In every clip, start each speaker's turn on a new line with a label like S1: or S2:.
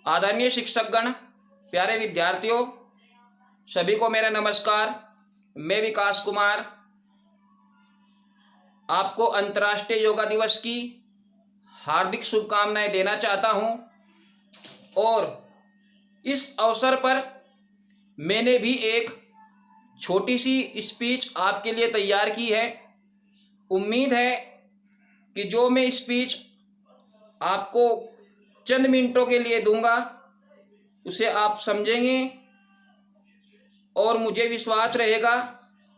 S1: आदरणीय शिक्षकगण, प्यारे विद्यार्थियों, सभी को मेरा नमस्कार। मैं विकास कुमार आपको अंतर्राष्ट्रीय योगा दिवस की हार्दिक शुभकामनाएं देना चाहता हूं और इस अवसर पर मैंने भी एक छोटी सी स्पीच आपके लिए तैयार की है। उम्मीद है कि जो मैं स्पीच आपको चंद मिनटों के लिए दूंगा उसे आप समझेंगे और मुझे विश्वास रहेगा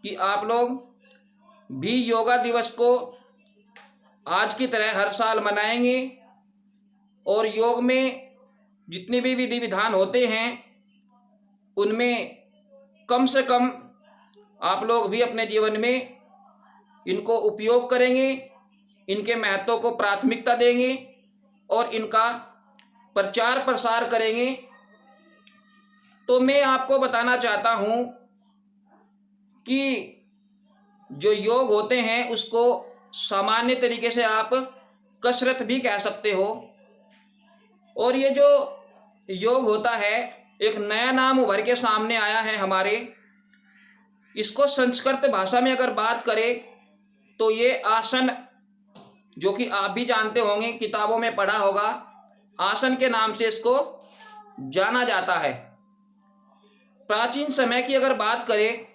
S1: कि आप लोग भी योगा दिवस को आज की तरह हर साल मनाएंगे और योग में जितने भी विधि विधान होते हैं उनमें कम से कम आप लोग भी अपने जीवन में इनको उपयोग करेंगे, इनके महत्व को प्राथमिकता देंगे और इनका प्रचार प्रसार करेंगे। तो मैं आपको बताना चाहता हूँ कि जो योग होते हैं उसको सामान्य तरीके से आप कसरत भी कह सकते हो। और ये जो योग होता है एक नया नाम उभर के सामने आया है हमारे। इसको संस्कृत भाषा में अगर बात करें तो ये आसन, जो कि आप भी जानते होंगे, किताबों में पढ़ा होगा, आसन के नाम से इसको जाना जाता है। प्राचीन समय की अगर बात करें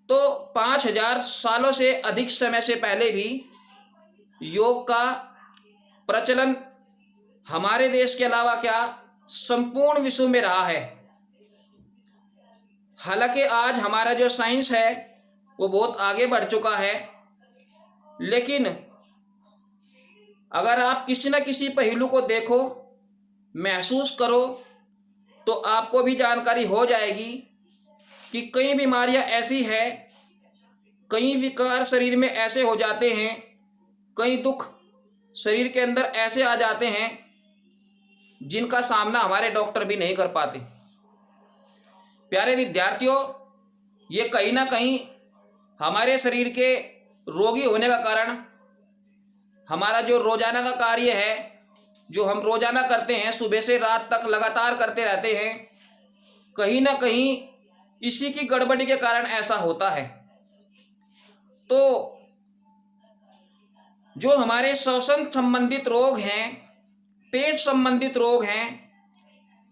S1: तो 5000 सालों से अधिक समय से पहले भी योग का प्रचलन हमारे देश के अलावा क्या संपूर्ण विश्व में रहा है। हालांकि आज हमारा जो साइंस है वो बहुत आगे बढ़ चुका है, लेकिन अगर आप किसी न किसी पहलू को देखो, महसूस करो, तो आपको भी जानकारी हो जाएगी कि कई बीमारियां ऐसी है, कई विकार शरीर में ऐसे हो जाते हैं, कई दुख शरीर के अंदर ऐसे आ जाते हैं जिनका सामना हमारे डॉक्टर भी नहीं कर पाते। प्यारे विद्यार्थियों, ये कहीं ना कहीं हमारे शरीर के रोगी होने का कारण हमारा जो रोजाना का कार्य है, जो हम रोजाना करते हैं, सुबह से रात तक लगातार करते रहते हैं, कहीं ना कहीं इसी की गड़बड़ी के कारण ऐसा होता है। तो जो हमारे श्वसन संबंधित रोग हैं, पेट संबंधित रोग हैं,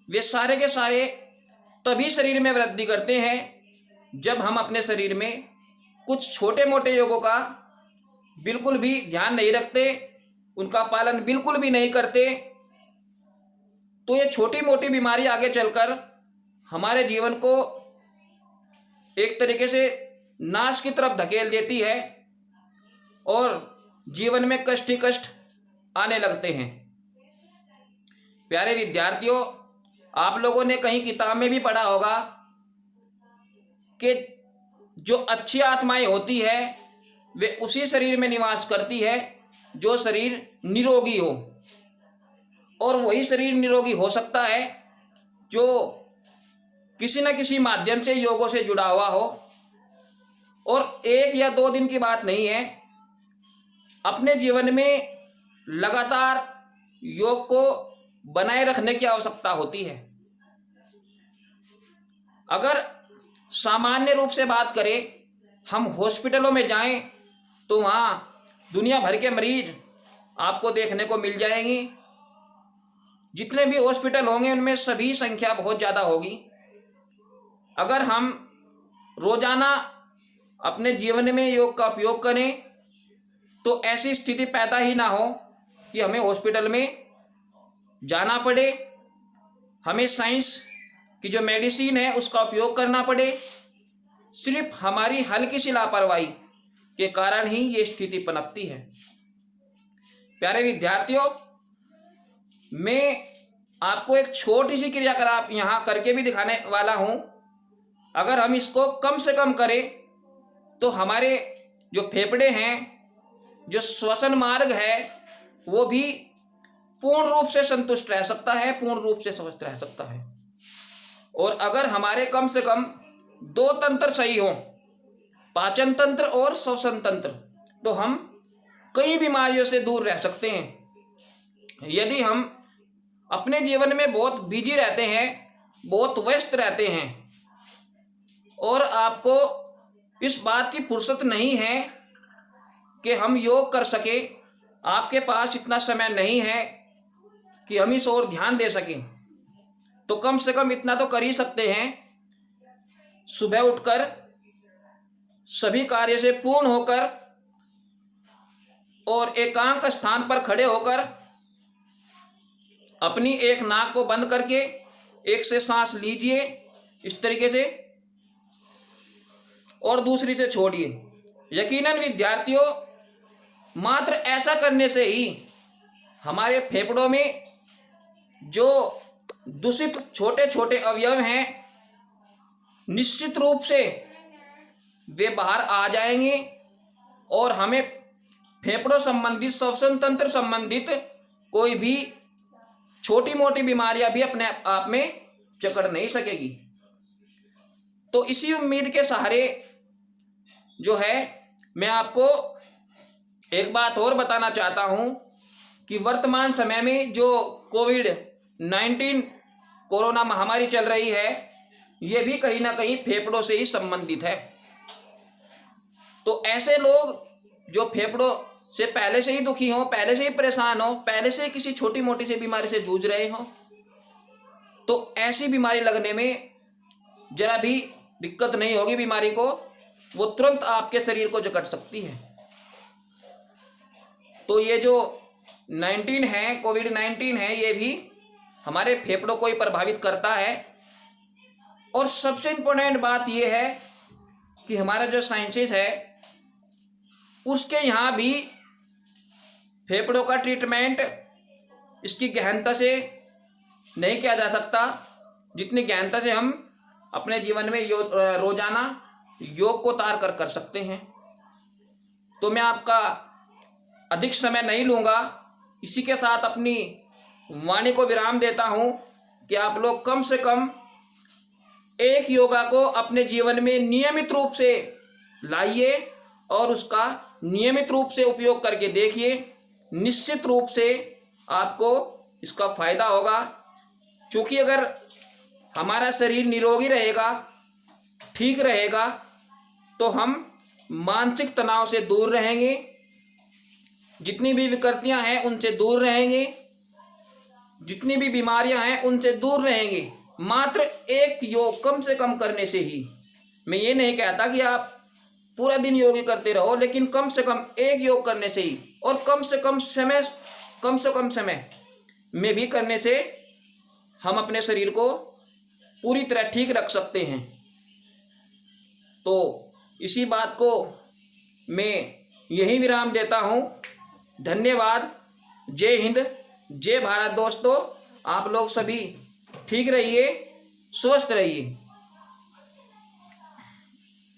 S1: वे सारे के सारे तभी शरीर में वृद्धि करते हैं जब हम अपने शरीर में कुछ छोटे मोटे योगों का बिल्कुल भी ध्यान नहीं रखते, उनका पालन बिल्कुल भी नहीं करते। तो ये छोटी मोटी बीमारी आगे चलकर हमारे जीवन को एक तरीके से नाश की तरफ धकेल देती है और जीवन में कष्ट ही कष्ट आने लगते हैं। प्यारे विद्यार्थियों, आप लोगों ने कहीं किताब में भी पढ़ा होगा कि जो अच्छी आत्माएं होती है वे उसी शरीर में निवास करती है जो शरीर निरोगी हो, और वही शरीर निरोगी हो सकता है जो किसी न किसी माध्यम से योगों से जुड़ा हुआ हो। और 1 या 2 दिन की बात नहीं है, अपने जीवन में लगातार योग को बनाए रखने की आवश्यकता होती है। अगर सामान्य रूप से बात करें, हम हॉस्पिटलों में जाएं तो वहाँ दुनिया भर के मरीज आपको देखने को मिल जाएंगी। जितने भी हॉस्पिटल होंगे उनमें सभी संख्या बहुत ज़्यादा होगी। अगर हम रोजाना अपने जीवन में योग का उपयोग करें तो ऐसी स्थिति पैदा ही ना हो कि हमें हॉस्पिटल में जाना पड़े, हमें साइंस की जो मेडिसिन है उसका उपयोग करना पड़े। सिर्फ हमारी हल्की सी लापरवाही के कारण ही ये स्थिति पनपती है। प्यारे विद्यार्थियों, मैं आपको एक छोटी सी क्रियाकलाप यहाँ करके भी दिखाने वाला हूँ। अगर हम इसको कम से कम करें तो हमारे जो फेफड़े हैं, जो श्वसन मार्ग है, वो भी पूर्ण रूप से संतुष्ट रह सकता है, पूर्ण रूप से स्वस्थ रह सकता है। और अगर हमारे कम से कम 2 तंत्र सही हों, पाचन तंत्र और श्वसन तंत्र, तो हम कई बीमारियों से दूर रह सकते हैं। यदि हम अपने जीवन में बहुत बिजी रहते हैं, बहुत व्यस्त रहते हैं और आपको इस बात की फुर्सत नहीं है कि हम योग कर सके। आपके पास इतना समय नहीं है कि हम इस ओर ध्यान दे सकें। तो कम से कम इतना तो कर ही सकते हैं, सुबह उठकर सभी कार्य से पूर्ण होकर और एकांत स्थान पर खड़े होकर अपनी एक नाक को बंद करके एक से सांस लीजिए इस तरीके से और दूसरी से छोड़िए। यकीनन विद्यार्थियों, मात्र ऐसा करने से ही हमारे फेफड़ों में जो दूषित छोटे छोटे अवयव हैं निश्चित रूप से वे बाहर आ जाएंगे और हमें फेफड़ों संबंधित, श्वसन तंत्र संबंधित कोई भी छोटी मोटी बीमारियां भी अपने आप में जकड़ नहीं सकेगी। तो इसी उम्मीद के सहारे जो है मैं आपको एक बात और बताना चाहता हूं कि वर्तमान समय में जो कोविड-19 कोरोना महामारी चल रही है, ये भी कहीं ना कहीं फेफड़ों से ही संबंधित है। तो ऐसे लोग जो फेफड़ों से पहले से ही दुखी हो, पहले से ही परेशान हो, पहले से किसी छोटी मोटी सी बीमारी से जूझ रहे हो, तो ऐसी बीमारी लगने में जरा भी दिक्कत नहीं होगी बीमारी को, वो तुरंत आपके शरीर को जकड़ सकती है। तो ये जो 19 है, कोविड-19 है, ये भी हमारे फेफड़ों को ही प्रभावित करता है। और सबसे इम्पोर्टेंट बात यह है कि हमारा जो साइंसेस है उसके यहाँ भी फेफड़ों का ट्रीटमेंट इसकी गहनता से नहीं किया जा सकता जितनी गहनता से हम अपने जीवन में रोजाना योग को उतार कर सकते हैं। तो मैं आपका अधिक समय नहीं लूँगा, इसी के साथ अपनी वाणी को विराम देता हूँ कि आप लोग कम से कम एक योगा को अपने जीवन में नियमित रूप से लाइए और उसका नियमित रूप से उपयोग करके देखिए। निश्चित रूप से आपको इसका फायदा होगा, क्योंकि अगर हमारा शरीर निरोगी रहेगा, ठीक रहेगा, तो हम मानसिक तनाव से दूर रहेंगे, जितनी भी विकृतियां हैं उनसे दूर रहेंगे, जितनी भी बीमारियां हैं उनसे दूर रहेंगे। मात्र एक योग कम से कम करने से ही, मैं ये नहीं कहता कि आप पूरा दिन योग करते रहो, लेकिन कम से कम एक योग करने से ही और कम से कम समय में भी करने से हम अपने शरीर को पूरी तरह ठीक रख सकते हैं। तो इसी बात को मैं यही विराम देता हूँ। धन्यवाद। जय हिंद, जय भारत। दोस्तों, आप लोग सभी ठीक रहिए, स्वस्थ रहिए।